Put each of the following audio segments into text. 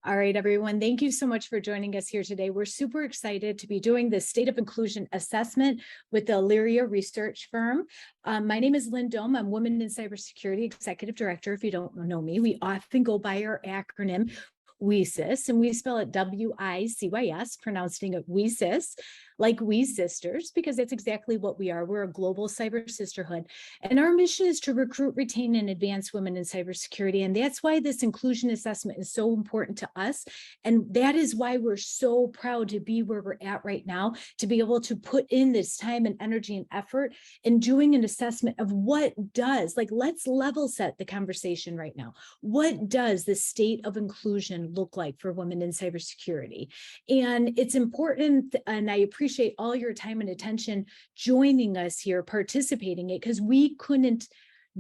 All right, everyone. Thank you so much for joining us here today. We're super excited to be doing the State of Inclusion Assessment with the Aleria research firm. My name is Lynn Dome. I'm Women in Cybersecurity Executive Director. If you don't know me, we often go by our acronym WiCyS, and we spell it WiCyS, pronouncing it WiCyS, like we sisters, because that's exactly what we are. We're a global cyber sisterhood. And our mission is to recruit, retain, and advance women in cybersecurity. And that's why this inclusion assessment is so important to us. And that is why we're so proud to be where we're at right now, to be able to put in this time and energy and effort in doing an assessment of what does, let's level set the conversation right now. What does the state of inclusion look like for women in cybersecurity? And it's important, and I appreciate all your time and attention joining us here, participating in it, because we couldn't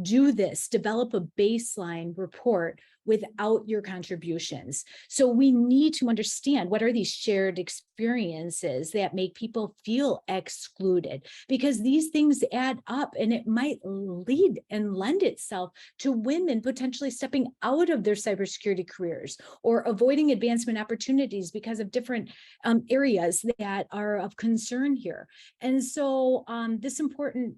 do this, develop a baseline report without your contributions. So we need to understand what are these shared experiences that make people feel excluded, because these things add up, and it might lead and lend itself to women potentially stepping out of their cybersecurity careers or avoiding advancement opportunities because of different areas that are of concern here. And so this important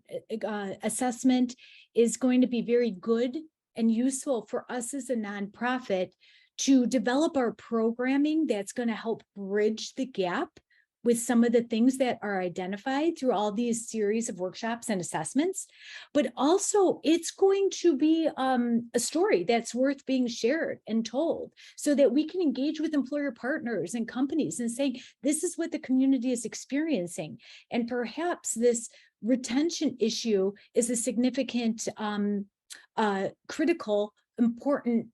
assessment is going to be very good and useful for us as a nonprofit to develop our programming that's going to help bridge the gap with some of the things that are identified through all these series of workshops and assessments. But also it's going to be a story that's worth being shared and told, so that we can engage with employer partners and companies and say, this is what the community is experiencing. And perhaps this retention issue is a significant, critical, important,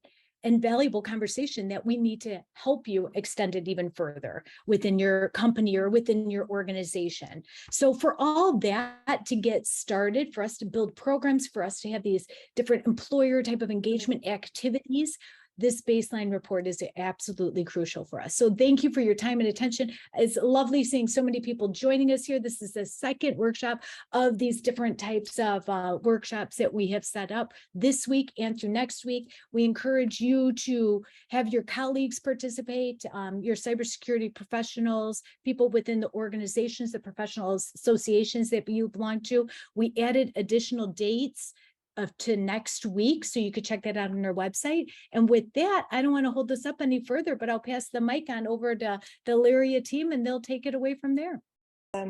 and valuable conversation that we need to help you extend it even further within your company or within your organization. So for all that to get started, for us to build programs, for us to have these different employer type of engagement activities, this baseline report is absolutely crucial for us. So thank you for your time and attention. It's lovely seeing so many people joining us here. This is the second workshop of these different types of workshops that we have set up this week and through next week. We encourage you to have your colleagues participate, your cybersecurity professionals, people within the organizations, the professional associations that you belong to. We added additional dates to next week, so you could check that out on our website. And with that, I don't want to hold this up any further, but I'll pass the mic on over to the Aleria team, and they'll take it away from there.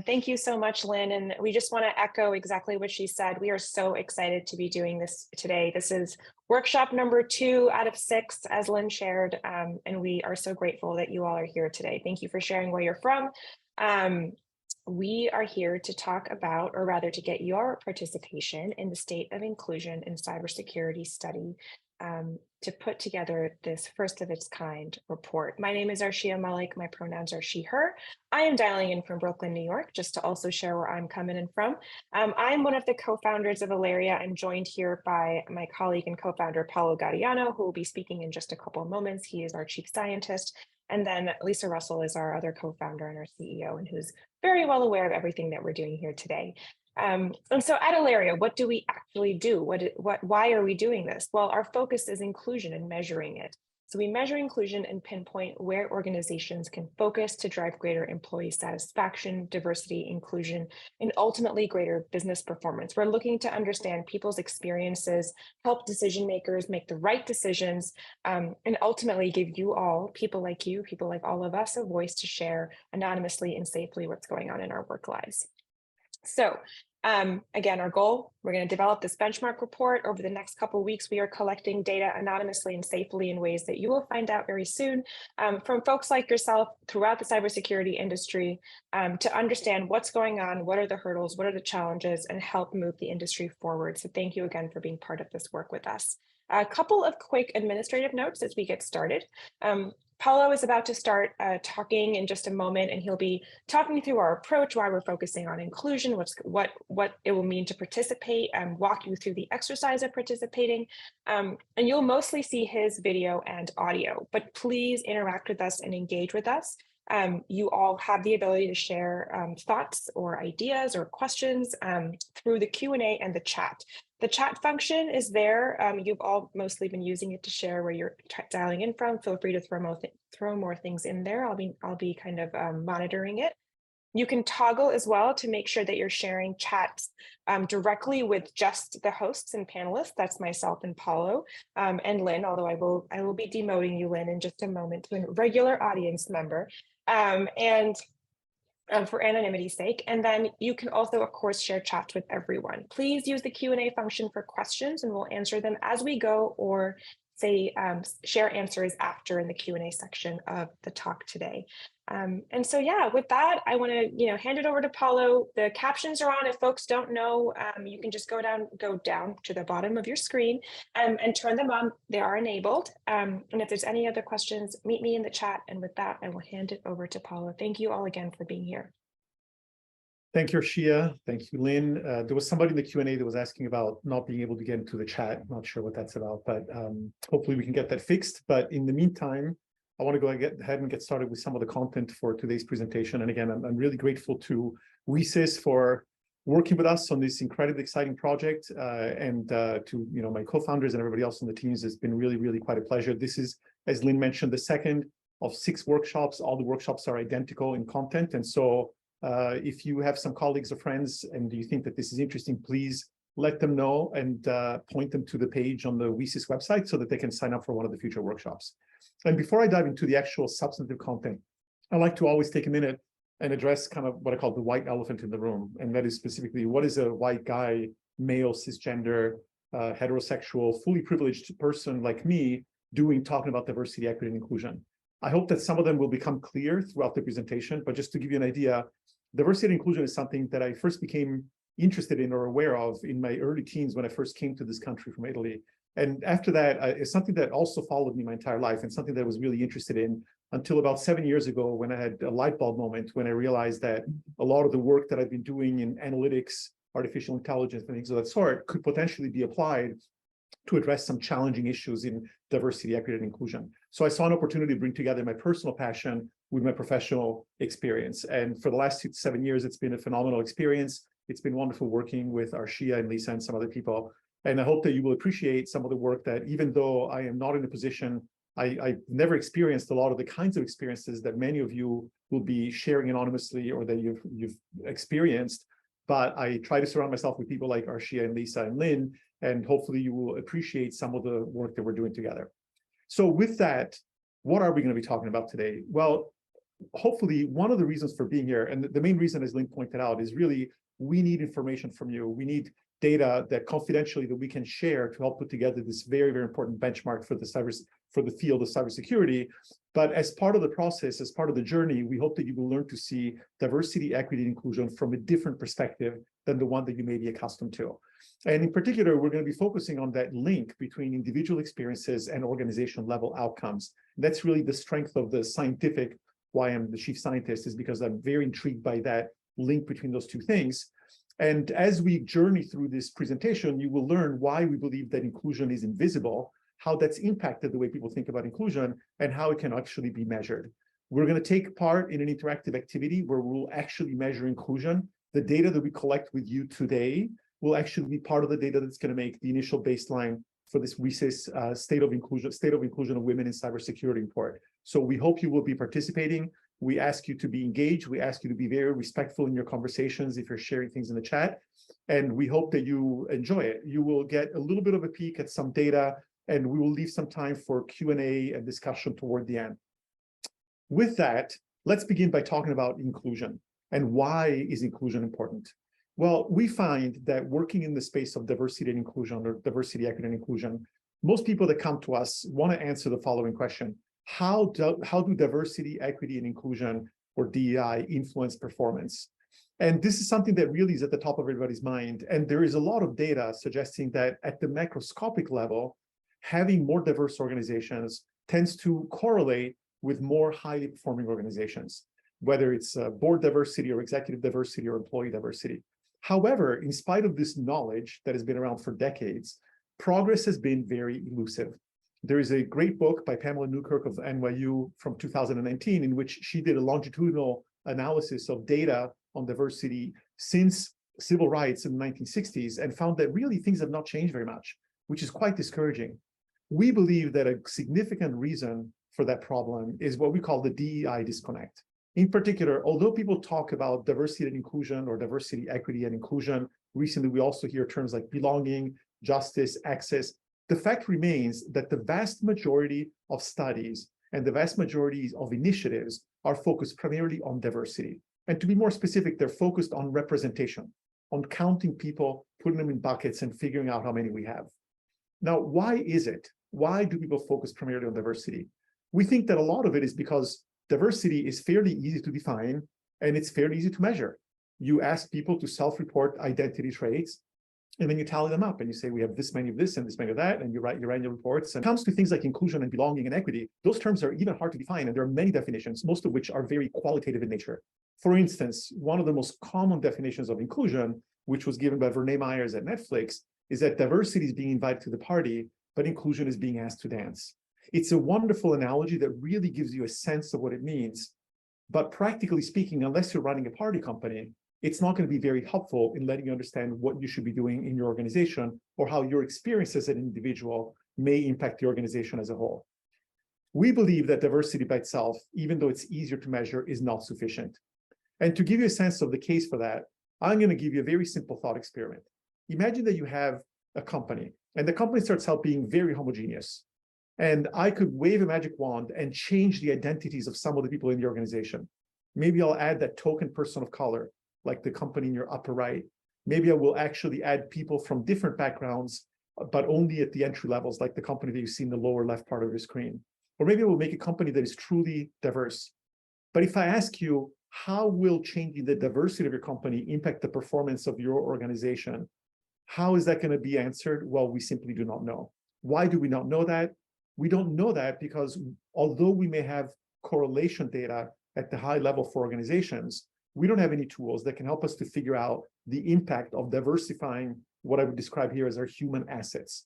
Thank you so much, Lynn. And we just want to echo exactly what she said. We are so excited to be doing this today. This is workshop number 2 out of 6, as Lynn shared, and we are so grateful that you all are here today. Thank you for sharing where you're from. We are here to talk about, or rather to get your participation in the State of Inclusion in Cybersecurity study, to put together this first of its kind report. My name is Arshia Malik. My pronouns are she, her. I am dialing in from Brooklyn, New York, just to also share where I'm coming in from. I'm one of the co-founders of Aleria. I'm joined here by my colleague and co-founder, Paolo Gariano, who will be speaking in just a couple of moments. He is our chief scientist. And then Lisa Russell is our other co-founder and our CEO, and who's very well aware of everything that we're doing here today. And so at Aleria, what do we actually do? Why are we doing this? Well, our focus is inclusion and measuring it. So we measure inclusion and pinpoint where organizations can focus to drive greater employee satisfaction, diversity, inclusion, and ultimately greater business performance. We're looking to understand people's experiences, help decision makers make the right decisions, and ultimately give you all, people like you, people like all of us, a voice to share anonymously and safely what's going on in our work lives. So again, our goal, we're going to develop this benchmark report. Over the next couple of weeks, we are collecting data anonymously and safely in ways that you will find out very soon from folks like yourself throughout the cybersecurity industry to understand what's going on, what are the hurdles, what are the challenges, and help move the industry forward. So thank you again for being part of this work with us. A couple of quick administrative notes as we get started. Paulo is about to start talking in just a moment, and he'll be talking through our approach, why we're focusing on inclusion, what it will mean to participate, and walk you through the exercise of participating. And you'll mostly see his video and audio, but please interact with us and engage with us. You all have the ability to share thoughts or ideas or questions through the Q&A and the chat. The chat function is there. You've all mostly been using it to share where you're dialing in from. Feel free to throw more things in there. I'll be kind of monitoring it. You can toggle as well to make sure that you're sharing chats directly with just the hosts and panelists. That's myself and Paulo and Lynn, although I will be demoting you, Lynn, in just a moment to a regular audience member. For anonymity's sake. And then you can also, of course, share chats with everyone. Please use the Q&A function for questions and we'll answer them as we go, or say share answers after in the Q&A section of the talk today. And so, yeah, with that, I want to hand it over to Paulo. The captions are on. If folks don't know, you can just go down to the bottom of your screen and turn them on. They are enabled. And if there's any other questions, meet me in the chat. And with that, I will hand it over to Paulo. Thank you all again for being here. Thank you, Arshia. Thank you, Lynn. There was somebody in the Q&A that was asking about not being able to get into the chat. Not sure what that's about, but hopefully we can get that fixed. But in the meantime, I want to go ahead and get started with some of the content for today's presentation. And again, I'm really grateful to WiCyS for working with us on this incredibly exciting project, and to my co-founders and everybody else on the teams. It's been really, really quite a pleasure. This is, as Lynn mentioned, the second of 6 workshops. All the workshops are identical in content, and so if you have some colleagues or friends and you think that this is interesting, please let them know and point them to the page on the WiCyS website so that they can sign up for one of the future workshops. And before I dive into the actual substantive content, I like to always take a minute and address kind of what I call the white elephant in the room. And that is specifically, what is a white guy, male, cisgender, heterosexual, fully privileged person like me doing talking about diversity, equity, and inclusion? I hope that some of them will become clear throughout the presentation, but just to give you an idea, diversity and inclusion is something that I first became interested in or aware of in my early teens when I first came to this country from Italy. And after that, it's something that also followed me my entire life and something that I was really interested in until about 7 years ago when I had a light bulb moment when I realized that a lot of the work that I've been doing in analytics, artificial intelligence, and things of that sort could potentially be applied to address some challenging issues in diversity, equity, and inclusion. So I saw an opportunity to bring together my personal passion with my professional experience. And for the last 6 to 7 years, it's been a phenomenal experience. It's been wonderful working with Arshia and Lisa and some other people. And I hope that you will appreciate some of the work that, even though I am not in a position, I've never experienced a lot of the kinds of experiences that many of you will be sharing anonymously or that you've experienced. But I try to surround myself with people like Arshia and Lisa and Lynn, and hopefully you will appreciate some of the work that we're doing together. So with that, what are we going to be talking about today? Well, hopefully one of the reasons for being here, and the main reason, as Lynn pointed out, is really we need information from you. We need data that confidentially that we can share to help put together this very, very important benchmark for the field of cybersecurity. But as part of the process, as part of the journey, we hope that you will learn to see diversity, equity, and inclusion from a different perspective than the one that you may be accustomed to. And in particular, we're going to be focusing on that link between individual experiences and organization level outcomes. That's really the strength of the scientific, why I'm the chief scientist, is because I'm very intrigued by that link between those two things. And as we journey through this presentation, you will learn why we believe that inclusion is invisible, how that's impacted the way people think about inclusion, and how it can actually be measured. We're going to take part in an interactive activity where we'll actually measure inclusion. The data that we collect with you today will actually be part of the data that's going to make the initial baseline for this WiCyS state of inclusion of women in cybersecurity report. So we hope you will be participating. We ask you to be engaged. We ask you to be very respectful in your conversations if you're sharing things in the chat. And we hope that you enjoy it. You will get a little bit of a peek at some data, and we will leave some time for Q&A and discussion toward the end. With that, let's begin by talking about inclusion and why is inclusion important. Well, we find that working in the space of diversity and inclusion, or diversity, equity, and inclusion, most people that come to us want to answer the following question. How do diversity, equity, and inclusion, or DEI, influence performance? And this is something that really is at the top of everybody's mind. And there is a lot of data suggesting that at the macroscopic level, having more diverse organizations tends to correlate with more highly performing organizations, whether it's board diversity or executive diversity or employee diversity. However, in spite of this knowledge that has been around for decades, progress has been very elusive. There is a great book by Pamela Newkirk of NYU from 2019 in which she did a longitudinal analysis of data on diversity since civil rights in the 1960s and found that really things have not changed very much, which is quite discouraging. We believe that a significant reason for that problem is what we call the DEI disconnect. In particular, although people talk about diversity and inclusion or diversity, equity, and inclusion, recently we also hear terms like belonging, justice, access. The fact remains that the vast majority of studies and the vast majority of initiatives are focused primarily on diversity. And to be more specific, they're focused on representation, on counting people, putting them in buckets, and figuring out how many we have. Now, why is it? Why do people focus primarily on diversity? We think that a lot of it is because diversity is fairly easy to define and it's fairly easy to measure. You ask people to self-report identity traits, and then you tally them up and you say, we have this many of this and this many of that, and you write your annual reports. And when it comes to things like inclusion and belonging and equity, those terms are even hard to define, and there are many definitions, most of which are very qualitative in nature. For instance, one of the most common definitions of inclusion, which was given by Vernee Myers at Netflix, is that diversity is being invited to the party, but inclusion is being asked to dance. It's a wonderful analogy that really gives you a sense of what it means. But practically speaking, unless you're running a party company, it's not going to be very helpful in letting you understand what you should be doing in your organization or how your experience as an individual may impact the organization as a whole. We believe that diversity by itself, even though it's easier to measure, is not sufficient. And to give you a sense of the case for that, I'm going to give you a very simple thought experiment. Imagine that you have a company, and the company starts out being very homogeneous. And I could wave a magic wand and change the identities of some of the people in the organization. Maybe I'll add that token person of color, like the company in your upper right. Maybe I will actually add people from different backgrounds, but only at the entry levels, like the company that you see in the lower left part of your screen. Or maybe I will make a company that is truly diverse. But if I ask you, how will changing the diversity of your company impact the performance of your organization? How is that going to be answered? Well, we simply do not know. Why do we not know that? We don't know that because although we may have correlation data at the high level for organizations, we don't have any tools that can help us to figure out the impact of diversifying what I would describe here as our human assets.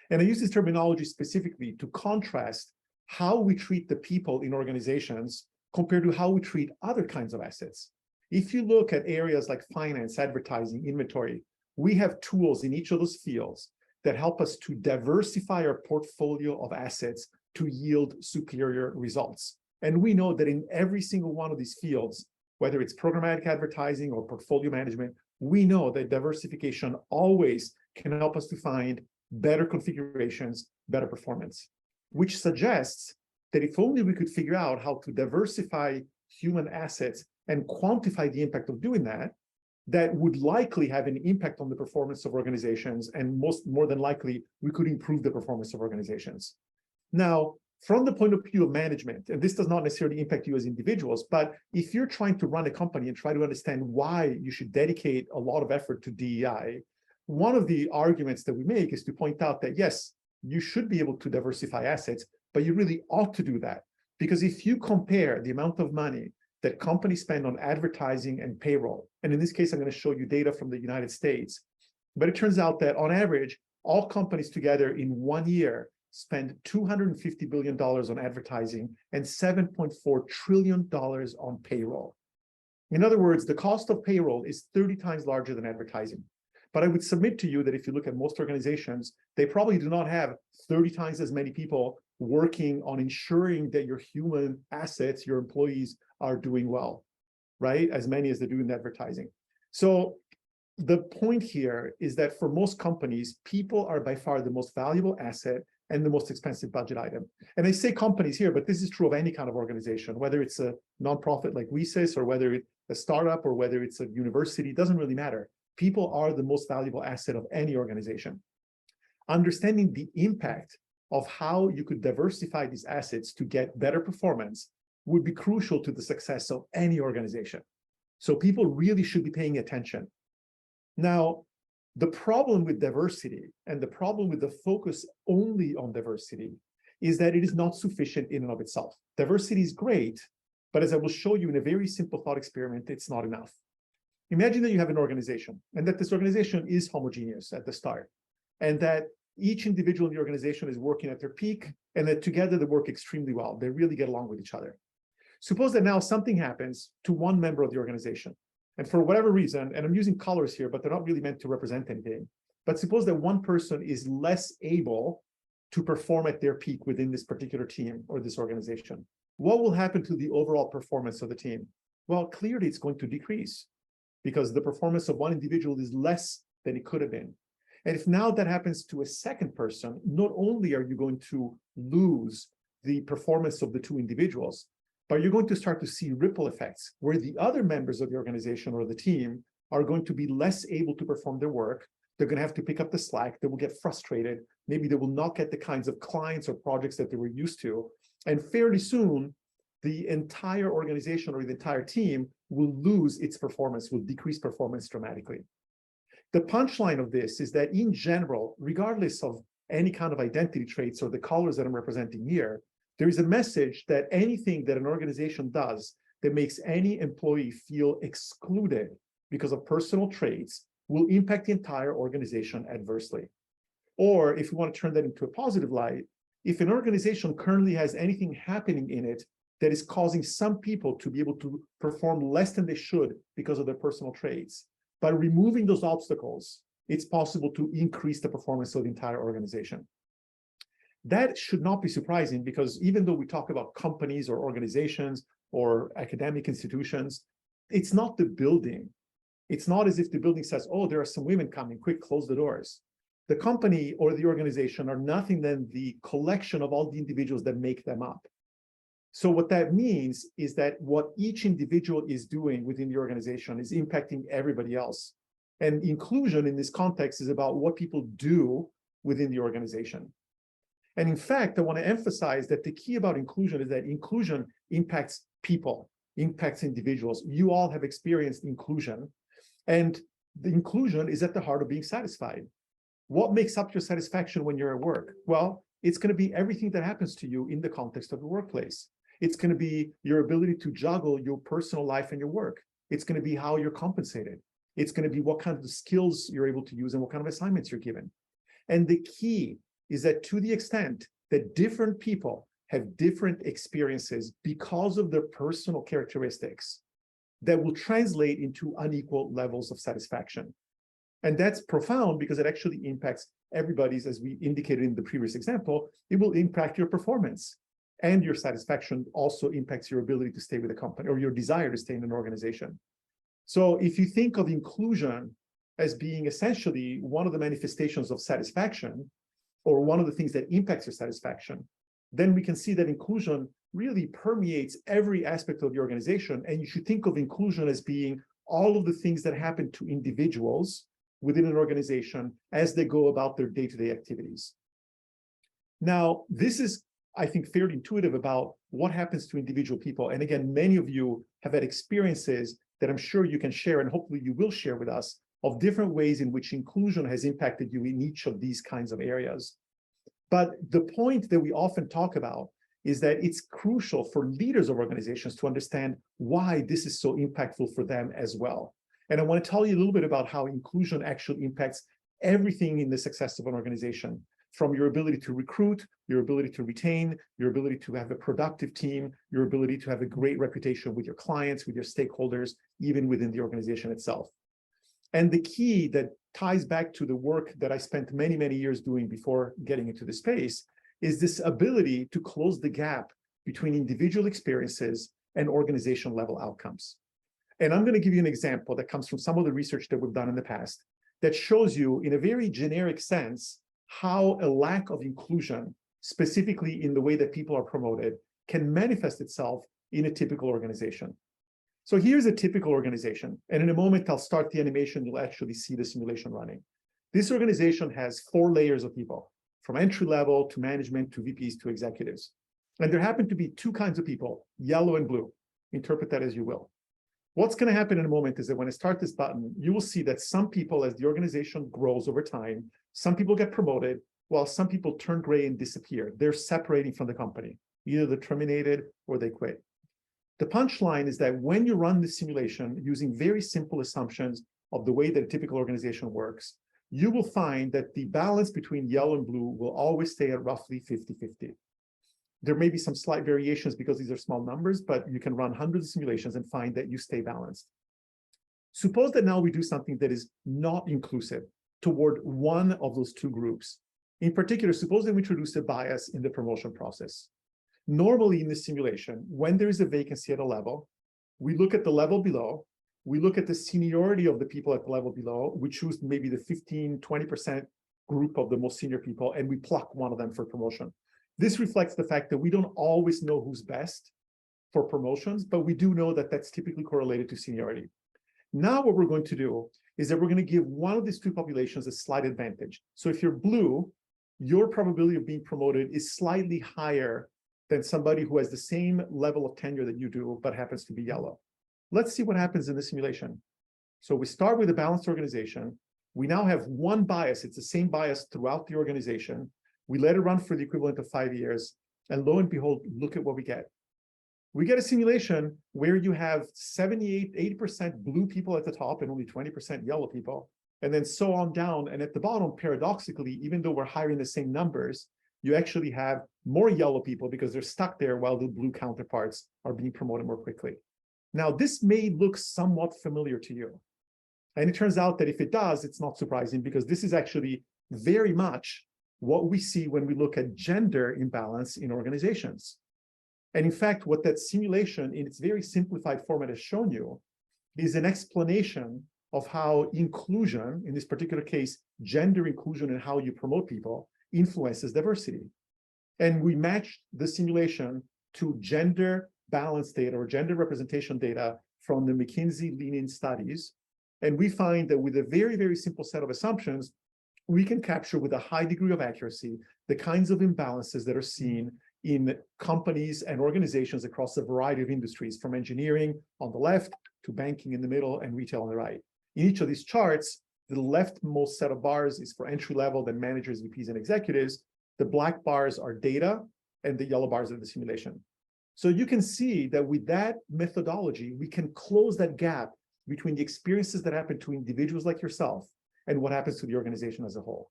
And I use this terminology specifically to contrast how we treat the people in organizations compared to how we treat other kinds of assets. If you look at areas like finance, advertising, inventory, we have tools in each of those fields that help us to diversify our portfolio of assets to yield superior results. And we know that in every single one of these fields, whether it's programmatic advertising or portfolio management, we know that diversification always can help us to find better configurations, better performance, which suggests that if only we could figure out how to diversify human assets and quantify the impact of doing that, that would likely have an impact on the performance of organizations, and more than likely, we could improve the performance of organizations. Now, from the point of view of management, and this does not necessarily impact you as individuals, but if you're trying to run a company and try to understand why you should dedicate a lot of effort to DEI, one of the arguments that we make is to point out that, yes, you should be able to diversify assets, but you really ought to do that. Because if you compare the amount of money that companies spend on advertising and payroll, and in this case, I'm going to show you data from the United States, but it turns out that on average, all companies together in 1 year spend $250 billion on advertising and $7.4 trillion on payroll. In other words, the cost of payroll is 30 times larger than advertising. But I would submit to you that if you look at most organizations, they probably do not have 30 times as many people working on ensuring that your human assets, your employees, are doing well, right? As many as they do in advertising. So the point here is that for most companies, people are by far the most valuable asset and the most expensive budget item. And I say companies here, but this is true of any kind of organization, whether it's a nonprofit like WiCyS or whether it's a startup or whether it's a university, it doesn't really matter. People are the most valuable asset of any organization. Understanding the impact of how you could diversify these assets to get better performance would be crucial to the success of any organization. So people really should be paying attention. Now, the problem with diversity and the problem with the focus only on diversity is that it is not sufficient in and of itself. Diversity is great, but as I will show you in a very simple thought experiment, it's not enough. Imagine that you have an organization and that this organization is homogeneous at the start, and that each individual in the organization is working at their peak, and that together they work extremely well. They really get along with each other. Suppose that now something happens to one member of the organization, And for whatever reason, and I'm using colors here, but they're not really meant to represent anything. But suppose that one person is less able to perform at their peak within this particular team or this organization. What will happen to the overall performance of the team? Well, clearly it's going to decrease because the performance of one individual is less than it could have been. And if now that happens to a second person, not only are you going to lose the performance of the two individuals, but you're going to start to see ripple effects where the other members of the organization or the team are going to be less able to perform their work. They're going to have to pick up the slack. They will get frustrated. Maybe they will not get the kinds of clients or projects that they were used to. And fairly soon, the entire organization or the entire team will lose its performance, will decrease performance dramatically. The punchline of this is that in general, regardless of any kind of identity traits or the colors that I'm representing here, there is a message that anything that an organization does that makes any employee feel excluded because of personal traits will impact the entire organization adversely. Or if you want to turn that into a positive light, if an organization currently has anything happening in it that is causing some people to be able to perform less than they should because of their personal traits, by removing those obstacles, it's possible to increase the performance of the entire organization. That should not be surprising because even though we talk about companies or organizations or academic institutions, it's not the building. It's not as if the building says, oh, there are some women coming, quick, close the doors. The company or the organization are nothing than the collection of all the individuals that make them up. So what that means is that what each individual is doing within the organization is impacting everybody else. And inclusion in this context is about what people do within the organization. And in fact, I want to emphasize that the key about inclusion is that inclusion impacts people, impacts individuals. You all have experienced inclusion, and the inclusion is at the heart of being satisfied. What makes up your satisfaction when you're at work? Well, it's going to be everything that happens to you in the context of the workplace. It's going to be your ability to juggle your personal life and your work. It's going to be how you're compensated. It's going to be what kind of skills you're able to use and what kind of assignments you're given. And the key is that to the extent that different people have different experiences because of their personal characteristics, that will translate into unequal levels of satisfaction. And that's profound because it actually impacts everybody's, as we indicated in the previous example, it will impact your performance. And your satisfaction also impacts your ability to stay with a company or your desire to stay in an organization. So if you think of inclusion as being essentially one of the manifestations of satisfaction, or one of the things that impacts your satisfaction, then we can see that inclusion really permeates every aspect of the organization. And you should think of inclusion as being all of the things that happen to individuals within an organization as they go about their day-to-day activities. Now, this is, I think, fairly intuitive about what happens to individual people. And again, many of you have had experiences that I'm sure you can share, and hopefully you will share with us, of different ways in which inclusion has impacted you in each of these kinds of areas. But the point that we often talk about is that it's crucial for leaders of organizations to understand why this is so impactful for them as well. And I want to tell you a little bit about how inclusion actually impacts everything in the success of an organization, from your ability to recruit, your ability to retain, your ability to have a productive team, your ability to have a great reputation with your clients, with your stakeholders, even within the organization itself. And the key that ties back to the work that I spent many, many years doing before getting into the space is this ability to close the gap between individual experiences and organization level outcomes. And I'm going to give you an example that comes from some of the research that we've done in the past that shows you in a very generic sense how a lack of inclusion, specifically in the way that people are promoted, can manifest itself in a typical organization. So here's a typical organization. And in a moment, I'll start the animation. You'll actually see the simulation running. This organization has 4 layers of people, from entry level to management to VPs to executives. And there happen to be 2 kinds of people, yellow and blue. Interpret that as you will. What's going to happen in a moment is that when I start this button, you will see that some people, as the organization grows over time, some people get promoted, while some people turn gray and disappear. They're separating from the company. Either they're terminated or they quit. The punchline is that when you run the simulation using very simple assumptions of the way that a typical organization works, you will find that the balance between yellow and blue will always stay at roughly 50-50. There may be some slight variations because these are small numbers, but you can run hundreds of simulations and find that you stay balanced. Suppose that now we do something that is not inclusive toward one of those two groups. In particular, suppose that we introduce a bias in the promotion process. Normally in this simulation, when there is a vacancy at a level, we look at the level below, we look at the seniority of the people at the level below, we choose maybe the 15, 20% group of the most senior people, and we pluck one of them for promotion. This reflects the fact that we don't always know who's best for promotions, but we do know that that's typically correlated to seniority. Now what we're going to do is that we're going to give one of these two populations a slight advantage. So if you're blue, your probability of being promoted is slightly higher than somebody who has the same level of tenure that you do, but happens to be yellow. Let's see what happens in the simulation. So we start with a balanced organization. We now have one bias. It's the same bias throughout the organization. We let it run for the equivalent of 5 years. And lo and behold, look at what we get. We get a simulation where you have 78, 80% blue people at the top and only 20% yellow people, and then so on down. And at the bottom, paradoxically, even though we're hiring the same numbers, you actually have more yellow people because they're stuck there while the blue counterparts are being promoted more quickly. Now, this may look somewhat familiar to you. And it turns out that if it does, it's not surprising because this is actually very much what we see when we look at gender imbalance in organizations. And in fact, what that simulation in its very simplified format has shown you is an explanation of how inclusion, in this particular case, gender inclusion and how you promote people, influences diversity. And we matched the simulation to gender balance data or gender representation data from the McKinsey Lean-In studies. And we find that with a very, very simple set of assumptions, we can capture with a high degree of accuracy the kinds of imbalances that are seen in companies and organizations across a variety of industries, from engineering on the left to banking in the middle and retail on the right. In each of these charts, the leftmost set of bars is for entry level, then managers, VPs, and executives. The black bars are data, and the yellow bars are the simulation. So you can see that with that methodology, we can close that gap between the experiences that happen to individuals like yourself and what happens to the organization as a whole.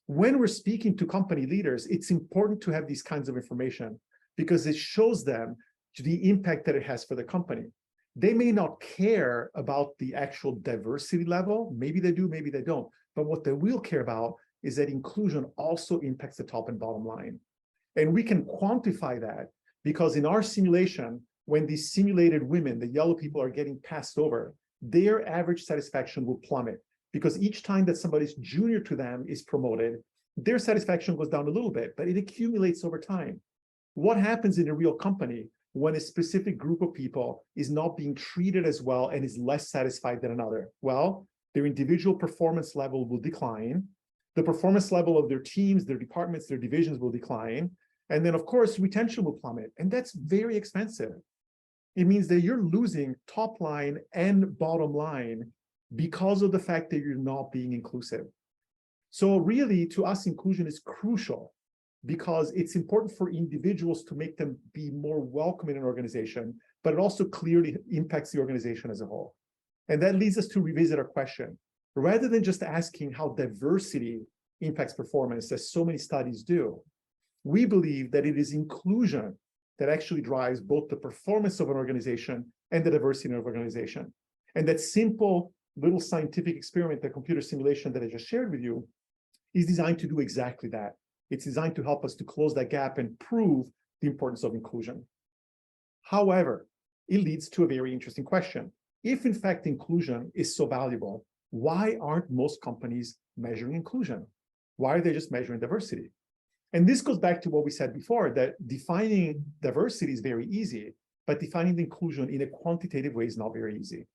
When we're speaking to company leaders, it's important to have these kinds of information because it shows them the impact that it has for the company. They may not care about the actual diversity level. Maybe they do, maybe they don't. But what they will care about is that inclusion also impacts the top and bottom line. And we can quantify that because in our simulation, when these simulated women, the yellow people, are getting passed over, their average satisfaction will plummet. Because each time that somebody's junior to them is promoted, their satisfaction goes down a little bit, but it accumulates over time. What happens in a real company when a specific group of people is not being treated as well and is less satisfied than another? Well, their individual performance level will decline. The performance level of their teams, their departments, their divisions will decline. And then, of course, retention will plummet. And that's very expensive. It means that you're losing top line and bottom line because of the fact that you're not being inclusive. So really, to us, inclusion is crucial because it's important for individuals to make them be more welcome in an organization, but it also clearly impacts the organization as a whole. And that leads us to revisit our question. Rather than just asking how diversity impacts performance, as so many studies do, we believe that it is inclusion that actually drives both the performance of an organization and the diversity of an organization. And that simple little scientific experiment, the computer simulation that I just shared with you, is designed to do exactly that. It's designed to help us to close that gap and prove the importance of inclusion. However, it leads to a very interesting question. If in fact inclusion is so valuable, why aren't most companies measuring inclusion? Why are they just measuring diversity? And this goes back to what we said before, that defining diversity is very easy, but defining the inclusion in a quantitative way is not very easy.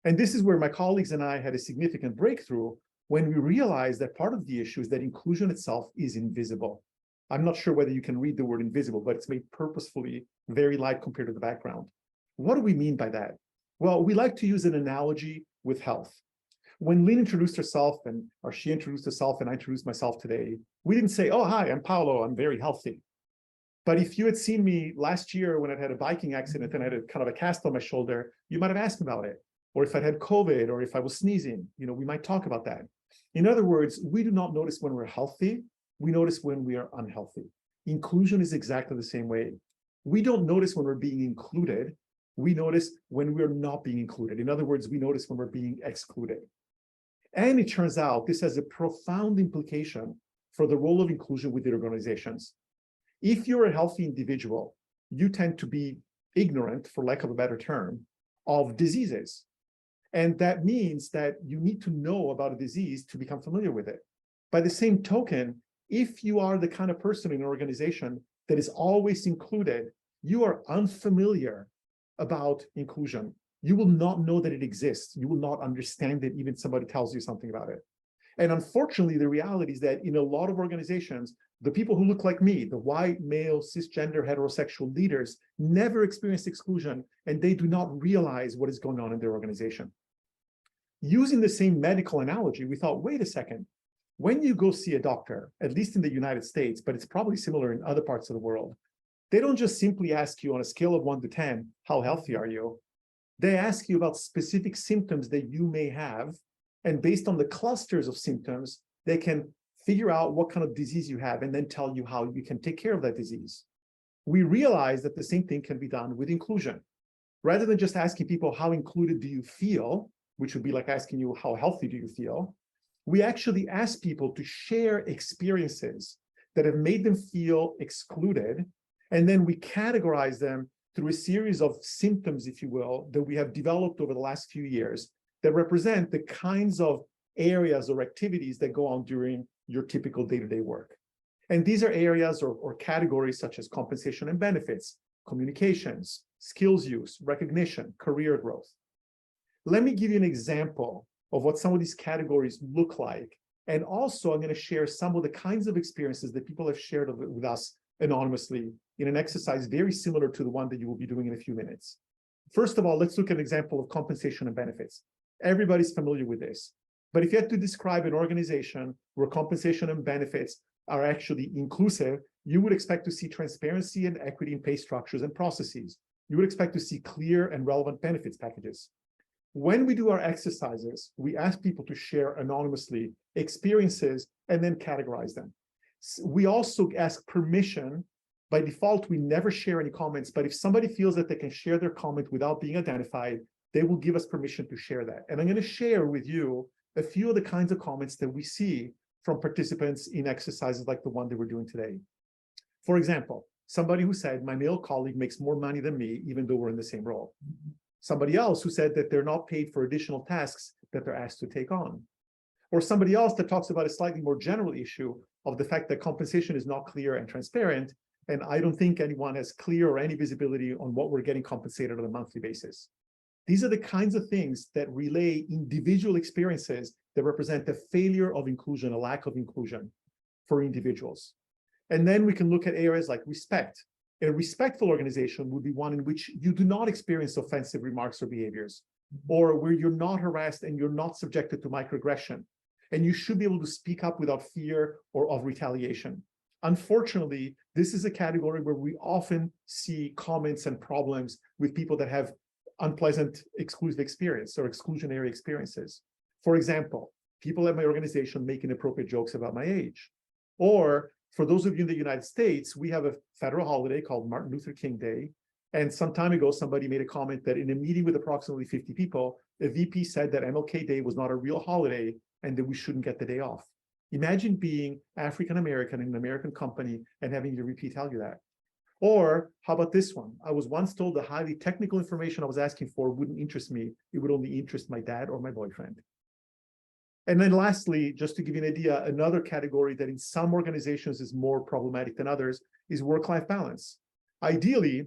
And this is where my colleagues and I had a significant breakthrough when we realized that part of the issue is that inclusion itself is invisible. I'm not sure whether you can read the word invisible, but it's made purposefully very light compared to the background. What do we mean by that? Well, we like to use an analogy with health. When Lynn introduced herself, or she introduced herself and I introduced myself today, we didn't say, oh, hi, I'm Paolo, I'm very healthy. But if you had seen me last year when I had a biking accident and I had a kind of a cast on my shoulder, you might have asked about it. Or if I had COVID, or if I was sneezing, we might talk about that. In other words, we do not notice when we're healthy, we notice when we are unhealthy. Inclusion is exactly the same way. We don't notice when we're being included, We notice when we're not being included. In other words, we notice when we're being excluded. And it turns out this has a profound implication for the role of inclusion within organizations. If you're a healthy individual, you tend to be ignorant, for lack of a better term, of diseases. And that means that you need to know about a disease to become familiar with it. By the same token, if you are the kind of person in an organization that is always included, you are unfamiliar about inclusion. You will not know that it exists. You will not understand it, even if somebody tells you something about it. And unfortunately, the reality is that in a lot of organizations, the people who look like me, the white, male, cisgender, heterosexual leaders, never experienced exclusion, and they do not realize what is going on in their organization. Using the same medical analogy, we thought, wait a second, when you go see a doctor, at least in the United States, but it's probably similar in other parts of the world, they don't just simply ask you on a scale of 1 to 10, how healthy are you? They ask you about specific symptoms that you may have, and based on the clusters of symptoms, they can figure out what kind of disease you have and then tell you how you can take care of that disease. We realize that the same thing can be done with inclusion. Rather than just asking people, how included do you feel, which would be like asking you, how healthy do you feel? We actually ask people to share experiences that have made them feel excluded, and then we categorize them through a series of symptoms, if you will, that we have developed over the last few years that represent the kinds of areas or activities that go on during your typical day-to-day work. And these are areas or categories such as compensation and benefits, communications, skills use, recognition, career growth. Let me give you an example of what some of these categories look like. And also, I'm going to share some of the kinds of experiences that people have shared with us anonymously in an exercise very similar to the one that you will be doing in a few minutes. First of all, let's look at an example of compensation and benefits. Everybody's familiar with this. But if you had to describe an organization where compensation and benefits are actually inclusive, you would expect to see transparency and equity in pay structures and processes. You would expect to see clear and relevant benefits packages. When we do our exercises, we ask people to share anonymously experiences and then categorize them. We also ask permission. By default, we never share any comments, but if somebody feels that they can share their comment without being identified, they will give us permission to share that. And I'm going to share with you a few of the kinds of comments that we see from participants in exercises like the one that we're doing today. For example, somebody who said, my male colleague makes more money than me, even though we're in the same role. Somebody else who said that they're not paid for additional tasks that they're asked to take on. Or somebody else that talks about a slightly more general issue of the fact that compensation is not clear and transparent, and I don't think anyone has clear or any visibility on what we're getting compensated on a monthly basis. These are the kinds of things that relay individual experiences that represent a failure of inclusion, a lack of inclusion for individuals. And then we can look at areas like respect. A respectful organization would be one in which you do not experience offensive remarks or behaviors, or where you're not harassed and you're not subjected to microaggression. And you should be able to speak up without fear or of retaliation. Unfortunately, this is a category where we often see comments and problems with people that have unpleasant exclusive experience or exclusionary experiences. For example, people at my organization make inappropriate jokes about my age. Or for those of you in the United States, we have a federal holiday called Martin Luther King Day. And some time ago, somebody made a comment that in a meeting with approximately 50 people, a VP said that MLK Day was not a real holiday and that we shouldn't get the day off. Imagine being African-American in an American company and having your VP tell you that. Or how about this one? I was once told the highly technical information I was asking for wouldn't interest me. It would only interest my dad or my boyfriend. And then lastly, just to give you an idea, another category that in some organizations is more problematic than others is work-life balance. Ideally,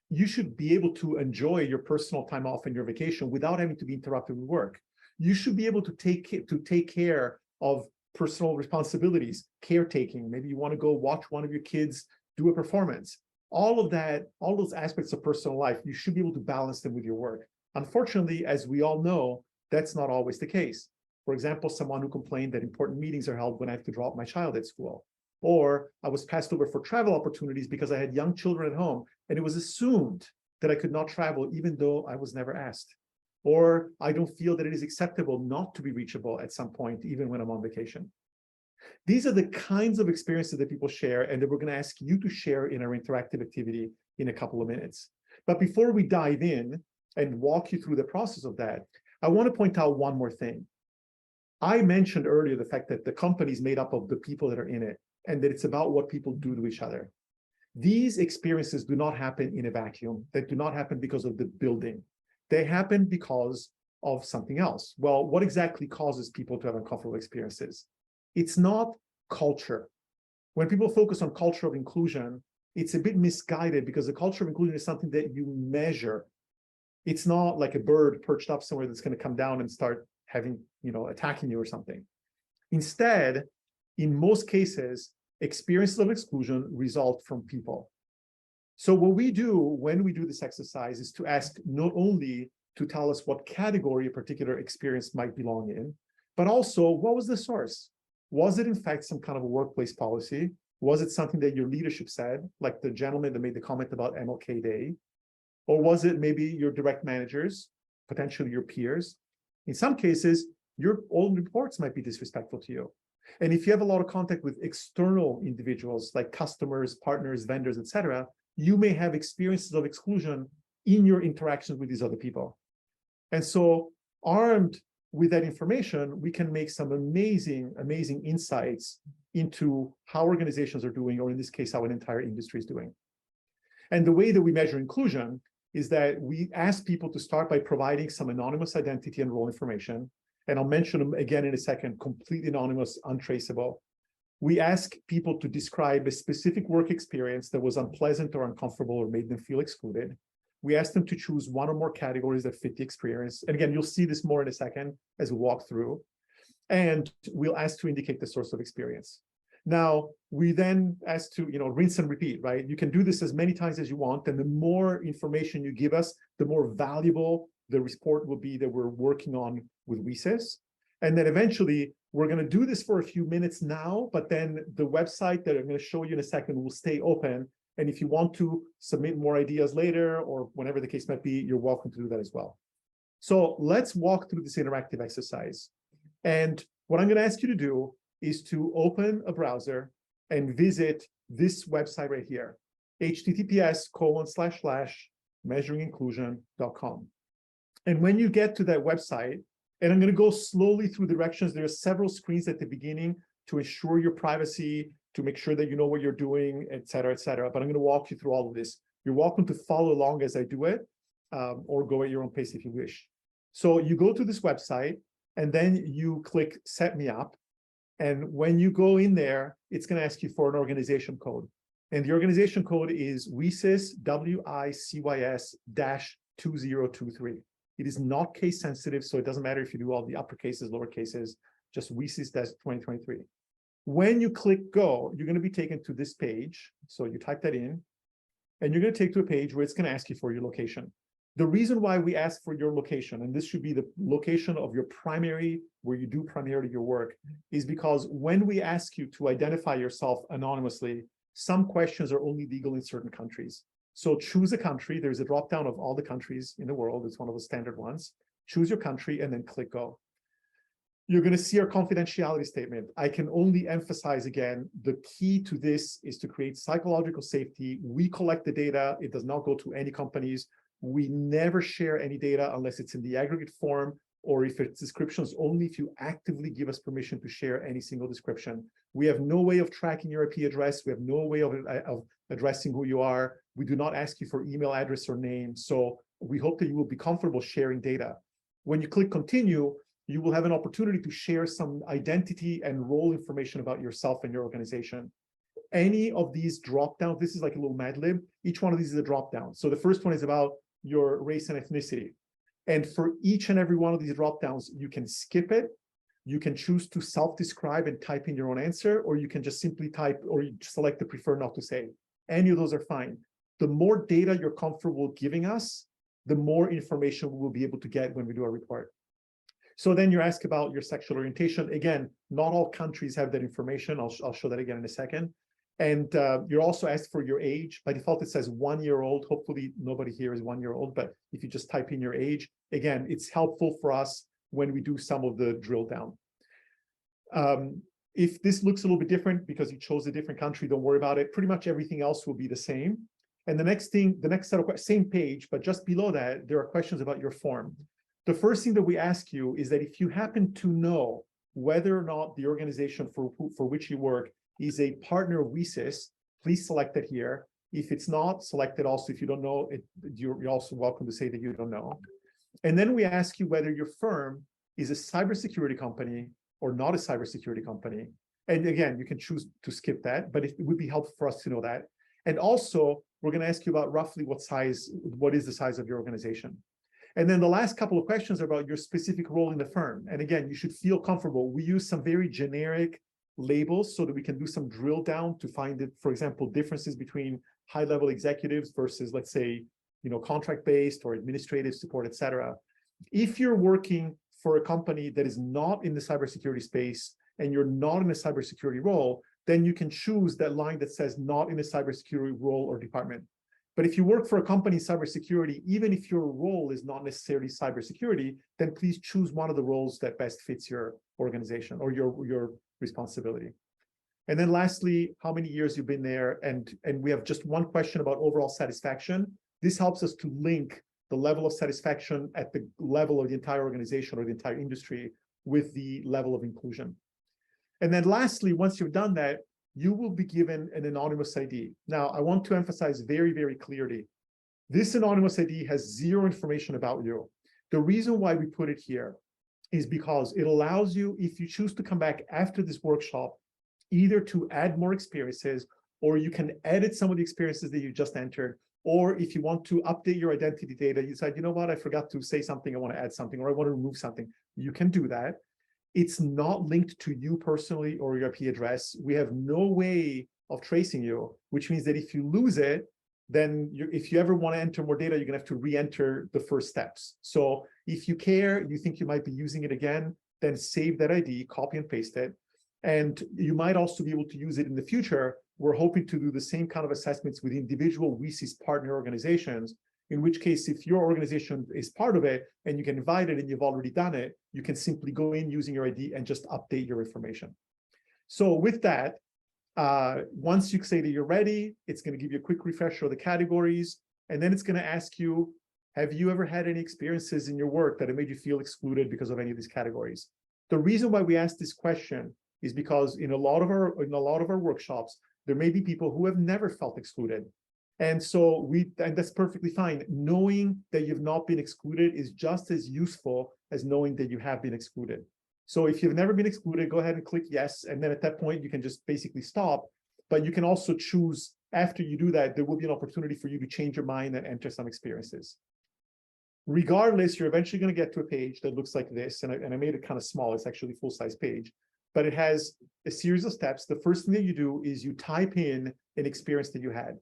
you should be able to enjoy your personal time off and your vacation without having to be interrupted with work. You should be able to take care of personal responsibilities, caretaking. Maybe you want to go watch one of your kids do a performance. All of that, all those aspects of personal life, you should be able to balance them with your work. Unfortunately, as we all know, that's not always the case. For example, someone who complained that important meetings are held when I have to drop my child at school. Or I was passed over for travel opportunities because I had young children at home, and it was assumed that I could not travel even though I was never asked. Or I don't feel that it is acceptable not to be reachable at some point, even when I'm on vacation. These are the kinds of experiences that people share and that we're going to ask you to share in our interactive activity in a couple of minutes. But before we dive in and walk you through the process of that, I want to point out one more thing. I mentioned earlier the fact that the company is made up of the people that are in it, and that it's about what people do to each other. These experiences do not happen in a vacuum. They do not happen because of the building. They happen because of something else. Well, what exactly causes people to have uncomfortable experiences? It's not culture. When people focus on culture of inclusion, it's a bit misguided because the culture of inclusion is something that you measure. It's not like a bird perched up somewhere that's going to come down and start having, attacking you or something. Instead, in most cases, experiences of exclusion result from people. So what we do when we do this exercise is to ask not only to tell us what category a particular experience might belong in, but also what was the source? Was it in fact some kind of a workplace policy? Was it something that your leadership said, like the gentleman that made the comment about MLK Day? Or was it maybe your direct managers, potentially your peers? In some cases, your own reports might be disrespectful to you. And if you have a lot of contact with external individuals like customers, partners, vendors, etc., you may have experiences of exclusion in your interactions with these other people. And so armed with that information, we can make some amazing, amazing insights into how organizations are doing, or in this case, how an entire industry is doing. And the way that we measure inclusion is that we ask people to start by providing some anonymous identity and role information. And I'll mention them again in a second, completely anonymous, untraceable. We ask people to describe a specific work experience that was unpleasant or uncomfortable or made them feel excluded. We ask them to choose one or more categories that fit the experience. And again, you'll see this more in a second as we walk through. And we'll ask to indicate the source of experience. Now, we then ask to, rinse and repeat, right? You can do this as many times as you want. And the more information you give us, the more valuable the report will be that we're working on with WiCyS. And then eventually, we're going to do this for a few minutes now, but then the website that I'm going to show you in a second will stay open. And if you want to submit more ideas later, or whenever the case might be, you're welcome to do that as well. So let's walk through this interactive exercise. And what I'm going to ask you to do is to open a browser and visit this website right here, https://measuringinclusion.com. And when you get to that website, and I'm going to go slowly through directions, there are several screens at the beginning to ensure your privacy, to make sure that you know what you're doing, et cetera, but I'm going to walk you through all of this. You're welcome to follow along as I do it, or go at your own pace if you wish. So you go to this website, and then you click Set Me Up. And when you go in there, it's going to ask you for an organization code. And the organization code is WiCyS, WiCyS-2023. It is not case sensitive, so it doesn't matter if you do all the uppercases, lower cases, just WiCyS-2023. When you click go, you're going to be taken to this page. So you type that in, and you're going to take to a page where it's going to ask you for your location. The reason why we ask for your location, and this should be the location of your primary, where you do primarily your work, is because when we ask you to identify yourself anonymously, some questions are only legal in certain countries. So choose a country. There's a drop-down of all the countries in the world. It's one of the standard ones. Choose your country and then click go. You're going to see our confidentiality statement. I can only emphasize again, the key to this is to create psychological safety. We collect the data. It does not go to any companies. We never share any data unless it's in the aggregate form, or if it's descriptions only if you actively give us permission to share any single description. We have no way of tracking your IP address. We have no way of addressing who you are. We do not ask you for email address or name. So we hope that you will be comfortable sharing data. When you click continue, you will have an opportunity to share some identity and role information about yourself and your organization. Any of these drop downs, this is like a little Mad Lib. Each one of these is a drop down. So the first one is about your race and ethnicity. And for each and every one of these drop downs, you can skip it. You can choose to self-describe and type in your own answer, or you can just simply type, or you select the prefer not to say. Any of those are fine. The more data you're comfortable giving us, the more information we will be able to get when we do our report. So then you're asked about your sexual orientation. Again, not all countries have that information. I'll show that again in a second. And you're also asked for your age. By default, it says 1 year old. Hopefully nobody here is 1 year old, but if you just type in your age, again, it's helpful for us when we do some of the drill down. If this looks a little bit different because you chose a different country, don't worry about it. Pretty much everything else will be the same. And the next set of same page, but just below that, there are questions about your form. The first thing that we ask you is that if you happen to know whether or not the organization for which you work is a partner of WiCyS, please select it here. If it's not, select it also. If you don't know, you're also welcome to say that you don't know. And then we ask you whether your firm is a cybersecurity company or not a cybersecurity company. And again, you can choose to skip that, but it would be helpful for us to know that. And also, we're going to ask you about roughly what is the size of your organization. And then the last couple of questions are about your specific role in the firm. And again, you should feel comfortable. We use some very generic labels so that we can do some drill down to find it, for example, differences between high-level executives versus, let's say, contract-based or administrative support, et cetera. If you're working for a company that is not in the cybersecurity space and you're not in a cybersecurity role, then you can choose that line that says not in a cybersecurity role or department. But if you work for a company in cybersecurity, even if your role is not necessarily cybersecurity, then please choose one of the roles that best fits your organization or your responsibility. And then lastly, how many years you've been there. And we have just one question about overall satisfaction. This helps us to link the level of satisfaction at the level of the entire organization or the entire industry with the level of inclusion. And then lastly, once you've done that, you will be given an anonymous ID. Now, I want to emphasize very, very clearly, this anonymous ID has zero information about you. The reason why we put it here is because it allows you, if you choose to come back after this workshop, either to add more experiences, or you can edit some of the experiences that you just entered, or if you want to update your identity data, you decide, you know what, I forgot to say something, I want to add something, or I want to remove something, you can do that. It's not linked to you personally or your IP address. We have no way of tracing you, which means that if you lose it, then if you ever want to enter more data, you're going to have to re-enter the first steps. So if you care, you think you might be using it again, then save that ID, copy and paste it. And you might also be able to use it in the future. We're hoping to do the same kind of assessments with individual WiCyS partner organizations, in which case, if your organization is part of it and you get invited and you've already done it, you can simply go in using your ID and just update your information. So with that, once you say that you're ready, it's going to give you a quick refresher of the categories. And then it's going to ask you, have you ever had any experiences in your work that have made you feel excluded because of any of these categories? The reason why we ask this question is because in a lot of our workshops, there may be people who have never felt excluded. And so that's perfectly fine. Knowing that you've not been excluded is just as useful as knowing that you have been excluded. So if you've never been excluded, go ahead and click yes. And then at that point, you can just basically stop. But you can also choose, after you do that, there will be an opportunity for you to change your mind and enter some experiences. Regardless, you're eventually going to get to a page that looks like this. And I made it kind of small. It's actually a full-size page. But it has a series of steps. The first thing that you do is you type in an experience that you had.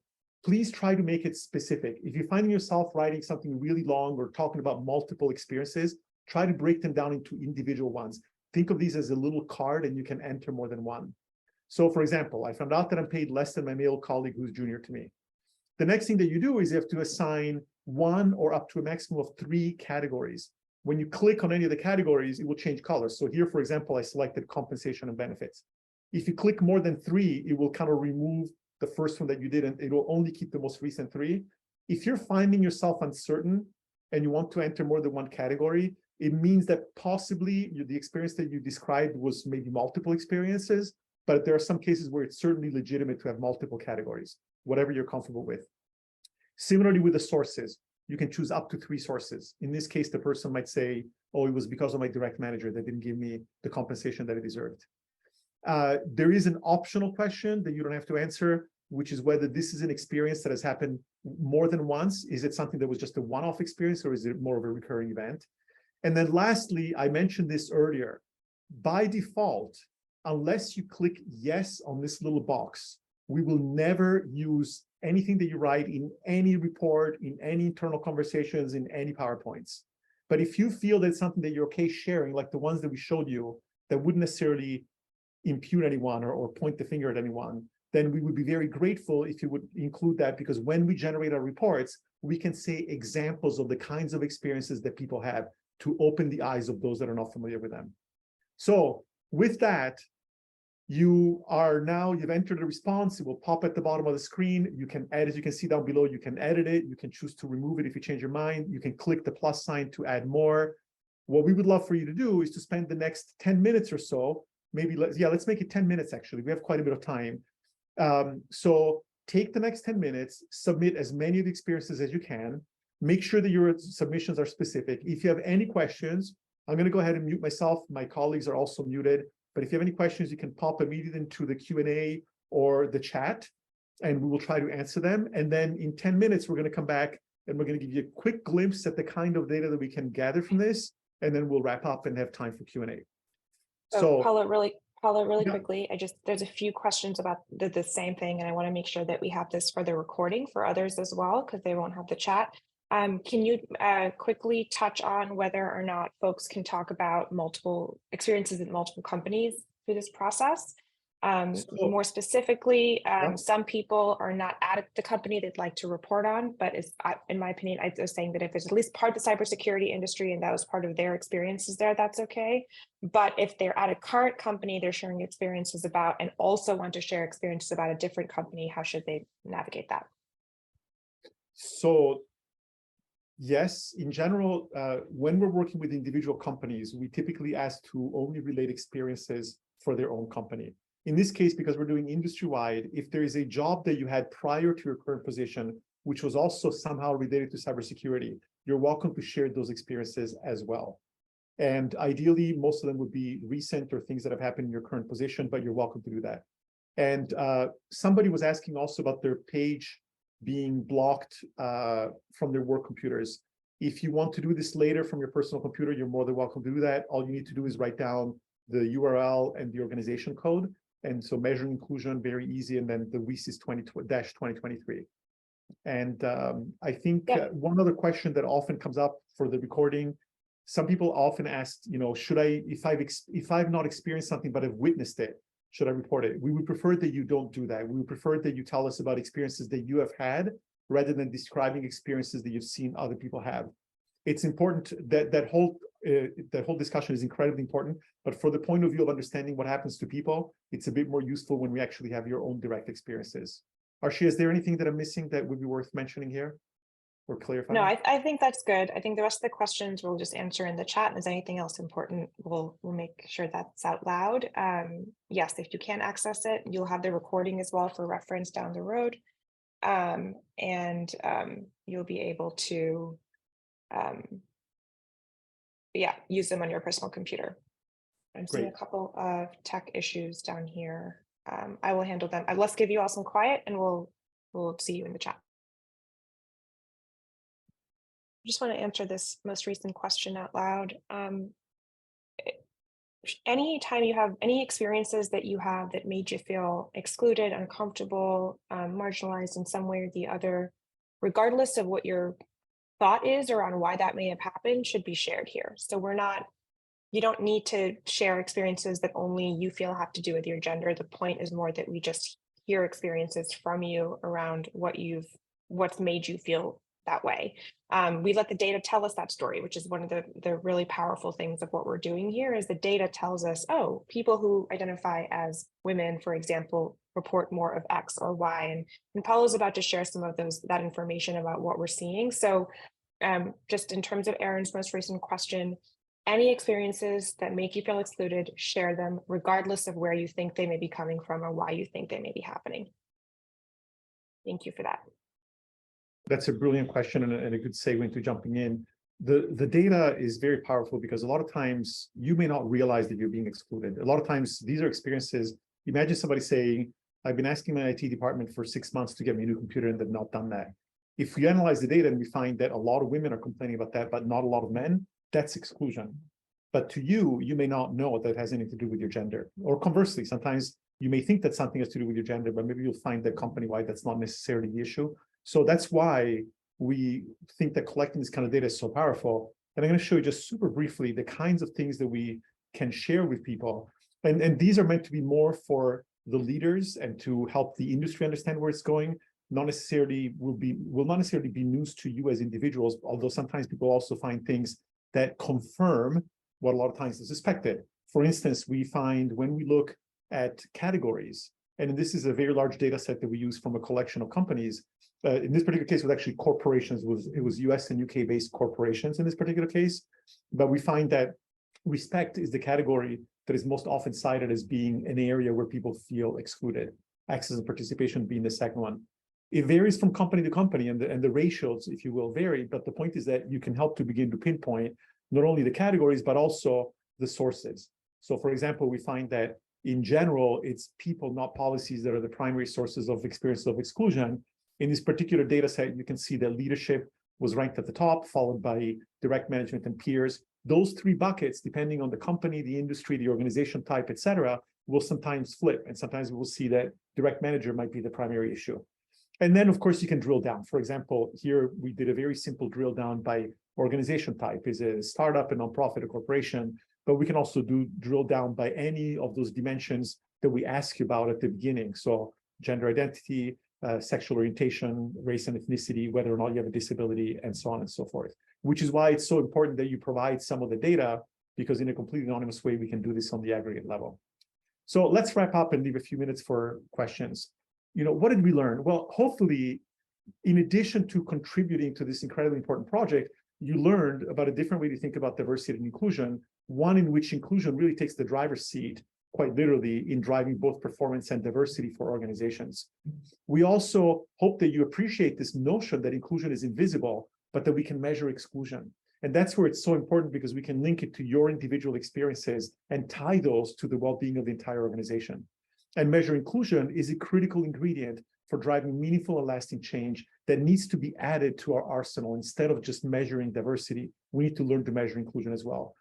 Please try to make it specific. If you're finding yourself writing something really long or talking about multiple experiences, try to break them down into individual ones. Think of these as a little card and you can enter more than one. So for example, I found out that I'm paid less than my male colleague who's junior to me. The next thing that you do is you have to assign one or up to a maximum of 3 categories. When you click on any of the categories, it will change colors. So here, for example, I selected compensation and benefits. If you click more than 3, it will kind of remove the first one that you didn't. It will only keep the most recent 3. If you're finding yourself uncertain and you want to enter more than one category, it means that possibly the experience that you described was maybe multiple experiences, but there are some cases where it's certainly legitimate to have multiple categories, whatever you're comfortable with. Similarly with the sources, you can choose up to 3 sources. In this case, the person might say, oh, it was because of my direct manager that didn't give me the compensation that I deserved. There is an optional question that you don't have to answer, which is whether this is an experience that has happened more than once. Is it something that was just a one-off experience or is it more of a recurring event? And then lastly, I mentioned this earlier, by default, unless you click yes on this little box, we will never use anything that you write in any report, in any internal conversations, in any PowerPoints. But if you feel that it's something that you're okay sharing, like the ones that we showed you, that wouldn't necessarily impute anyone or point the finger at anyone, then we would be very grateful if you would include that, because when we generate our reports, we can say examples of the kinds of experiences that people have to open the eyes of those that are not familiar with them. So with that, You've entered a response. It will pop at the bottom of the screen. You can edit, as you can see down below, you can edit it. You can choose to remove it if you change your mind. You can click the plus sign to add more. What we would love for you to do is to spend the next 10 minutes or so, maybe let's make it 10 minutes actually. We have quite a bit of time. So take the next 10 minutes, submit as many of the experiences as you can. Make sure that your submissions are specific. If you have any questions, I'm going to go ahead and mute myself. My colleagues are also muted. But if you have any questions, you can pop immediately into the Q&A or the chat, and we will try to answer them. And then in 10 minutes, we're going to come back and we're going to give you a quick glimpse at the kind of data that we can gather from this. And then we'll wrap up and have time for Q&A. So Paula, really yeah. quickly, there's a few questions about the same thing, and I want to make sure that we have this for the recording for others as well, because they won't have the chat. Can you quickly touch on whether or not folks can talk about multiple experiences at multiple companies through this process? More specifically, some people are not at the company they'd like to report on, but in my opinion, I was saying that if it's at least part of the cybersecurity industry and that was part of their experiences there, that's okay. But if they're at a current company they're sharing experiences about and also want to share experiences about a different company, how should they navigate that? So yes, in general, when we're working with individual companies, we typically ask to only relate experiences for their own company. In this case, because we're doing industry-wide, if there is a job that you had prior to your current position, which was also somehow related to cybersecurity, you're welcome to share those experiences as well. And ideally, most of them would be recent or things that have happened in your current position, but you're welcome to do that. And somebody was asking also about their page being blocked from their work computers. If you want to do this later from your personal computer, you're more than welcome to do that. All you need to do is write down the URL and the organization code. And so measuring inclusion, very easy. And then the WiCyS 2023. And I think one other question that often comes up for the recording, some people often ask, should I, if I've not experienced something, but have witnessed it, should I report it? We would prefer that you don't do that. We would prefer that you tell us about experiences that you have had rather than describing experiences that you've seen other people have. It's important that that whole discussion is incredibly important, but for the point of view of understanding what happens to people, it's a bit more useful when we actually have your own direct experiences. Arshia, is there anything that I'm missing that would be worth mentioning here or clarifying? No, I think that's good. I think the rest of the questions we'll just answer in the chat. And if there's anything else important, we'll make sure that's out loud. Yes, if you can't access it, you'll have the recording as well for reference down the road. You'll be able to use them on your personal computer. I'm seeing a couple of tech issues down here. I will handle them. Let's give you all some quiet and we'll see you in the chat. I just want to answer this most recent question out loud. Anytime you have any experiences that you have that made you feel excluded, uncomfortable, marginalized in some way or the other, regardless of what your thought is around why that may have happened, should be shared here. So you don't need to share experiences that only you feel have to do with your gender. The point is more that we just hear experiences from you around what's made you feel that way. We let the data tell us that story, which is one of the really powerful things of what we're doing here is the data tells us, oh, people who identify as women, for example, report more of X or Y. And Paulo's about to share some of that information about what we're seeing. So just in terms of Aaron's most recent question, any experiences that make you feel excluded, share them regardless of where you think they may be coming from or why you think they may be happening. Thank you for that. That's a brilliant question and a good segue into jumping in. The data is very powerful because a lot of times you may not realize that you're being excluded. A lot of times these are experiences. Imagine somebody saying, I've been asking my IT department for 6 months to get me a new computer and they've not done that. If we analyze the data and we find that a lot of women are complaining about that, but not a lot of men, that's exclusion. But to you, you may not know that has anything to do with your gender. Or conversely, sometimes you may think that something has to do with your gender, but maybe you'll find that company-wide that's not necessarily the issue. So that's why we think that collecting this kind of data is so powerful. And I'm going to show you just super briefly the kinds of things that we can share with people. And these are meant to be more for the leaders and to help the industry understand where it's going. Not necessarily will not necessarily be news to you as individuals, although sometimes people also find things that confirm what a lot of times is suspected. For instance, we find when we look at categories. And this is a very large data set that we use from a collection of companies. In this particular case, it was actually corporations. It was US and UK based corporations in this particular case. But we find that respect is the category that is most often cited as being an area where people feel excluded. Access and participation being the second one. It varies from company to company, and the ratios, if you will, vary. But the point is that you can help to begin to pinpoint not only the categories, but also the sources. So for example, we find that in general, it's people, not policies, that are the primary sources of experiences of exclusion. In this particular data set, you can see that leadership was ranked at the top, followed by direct management and peers. Those three buckets, depending on the company, the industry, the organization type, et cetera, will sometimes flip. And sometimes we will see that direct manager might be the primary issue. And then, of course, you can drill down. For example, here we did a very simple drill down by organization type. Is it a startup, a nonprofit, a corporation? But we can also drill down by any of those dimensions that we ask you about at the beginning. So gender identity, sexual orientation, race and ethnicity, whether or not you have a disability, and so on and so forth. Which is why it's so important that you provide some of the data, because in a completely anonymous way, we can do this on the aggregate level. So let's wrap up and leave a few minutes for questions. What did we learn? Well, hopefully, in addition to contributing to this incredibly important project, you learned about a different way to think about diversity and inclusion, one in which inclusion really takes the driver's seat, quite literally, in driving both performance and diversity for organizations. We also hope that you appreciate this notion that inclusion is invisible, but that we can measure exclusion. And that's where it's so important, because we can link it to your individual experiences and tie those to the well-being of the entire organization. And measure inclusion is a critical ingredient for driving meaningful and lasting change that needs to be added to our arsenal. Instead of just measuring diversity, we need to learn to measure inclusion as well.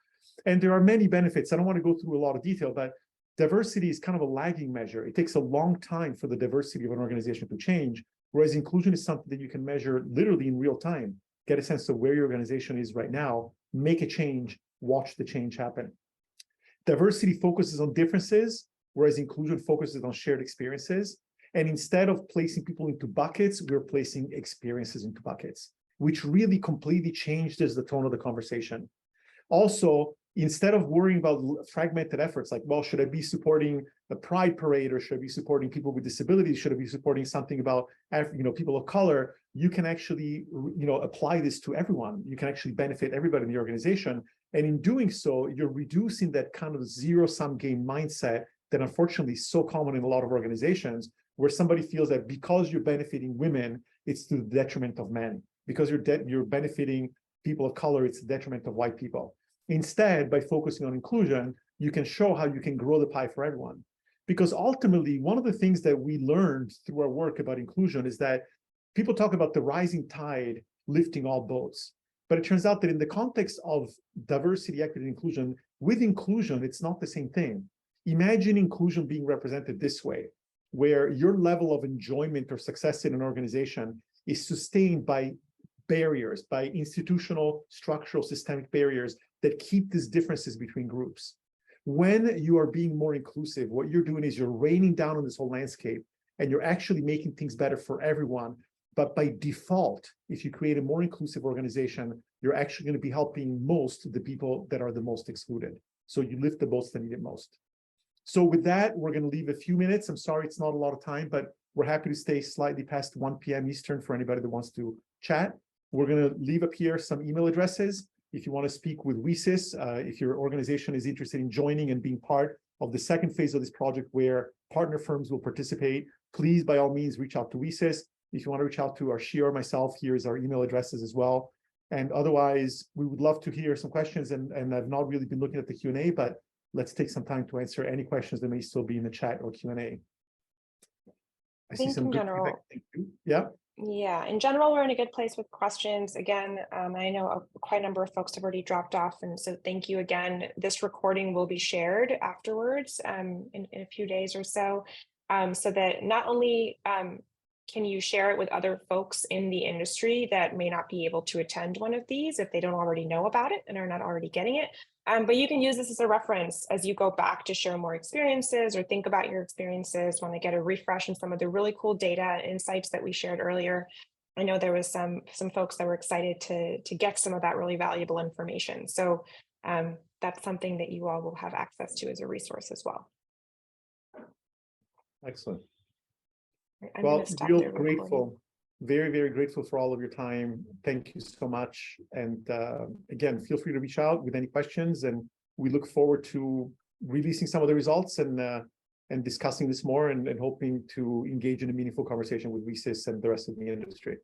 And there are many benefits. I don't want to go through a lot of detail, but diversity is kind of a lagging measure. It takes a long time for the diversity of an organization to change, whereas inclusion is something that you can measure literally in real time. Get a sense of where your organization is right now, make a change, watch the change happen. Diversity focuses on differences, whereas inclusion focuses on shared experiences. And instead of placing people into buckets, we're placing experiences into buckets, which really completely changes the tone of the conversation. Also, instead of worrying about fragmented efforts, like, well, should I be supporting the Pride Parade, or should I be supporting people with disabilities? Should I be supporting something about people of color? You can actually apply this to everyone. You can actually benefit everybody in the organization. And in doing so, you're reducing that kind of zero-sum game mindset that unfortunately is so common in a lot of organizations, where somebody feels that because you're benefiting women, it's to the detriment of men. Because you're benefiting people of color, it's to the detriment of white people. Instead, by focusing on inclusion, you can show how you can grow the pie for everyone. Because ultimately, one of the things that we learned through our work about inclusion is that people talk about the rising tide lifting all boats. But it turns out that in the context of diversity, equity, and inclusion, with inclusion, it's not the same thing. Imagine inclusion being represented this way, where your level of enjoyment or success in an organization is sustained by barriers, by institutional, structural, systemic barriers that keep these differences between groups. When you are being more inclusive, what you're doing is you're raining down on this whole landscape, and you're actually making things better for everyone. But by default, if you create a more inclusive organization, you're actually going to be helping most the people that are the most excluded. So you lift the boats that need it most. So with that, we're going to leave a few minutes. I'm sorry it's not a lot of time, but we're happy to stay slightly past 1 p.m. Eastern for anybody that wants to chat. We're going to leave up here some email addresses. If you want to speak with WiCyS, if your organization is interested in joining and being part of the second phase of this project where partner firms will participate, please, by all means, reach out to WiCyS. If you want to reach out to Arshia or myself, here's our email addresses as well. And otherwise, we would love to hear some questions. And I've not really been looking at the Q&A, but let's take some time to answer any questions that may still be in the chat or Q&A. I see some good feedback. Thank you. Yeah. Yeah, in general, we're in a good place with questions. Again, I know quite a number of folks have already dropped off, and so thank you again. This recording will be shared afterwards in a few days or so, so that not only can you share it with other folks in the industry that may not be able to attend one of these if they don't already know about it and are not already getting it, but you can use this as a reference as you go back to share more experiences or think about your experiences, want to get a refresh on some of the really cool data and insights that we shared earlier. I know there was some folks that were excited to get some of that really valuable information. So that's something that you all will have access to as a resource as well. Excellent. I'm Well, gonna stop real the recording. grateful, very, very grateful for all of your time. Thank you so much. And again, feel free to reach out with any questions, and we look forward to releasing some of the results and discussing this more and hoping to engage in a meaningful conversation with WiCyS and the rest of the industry.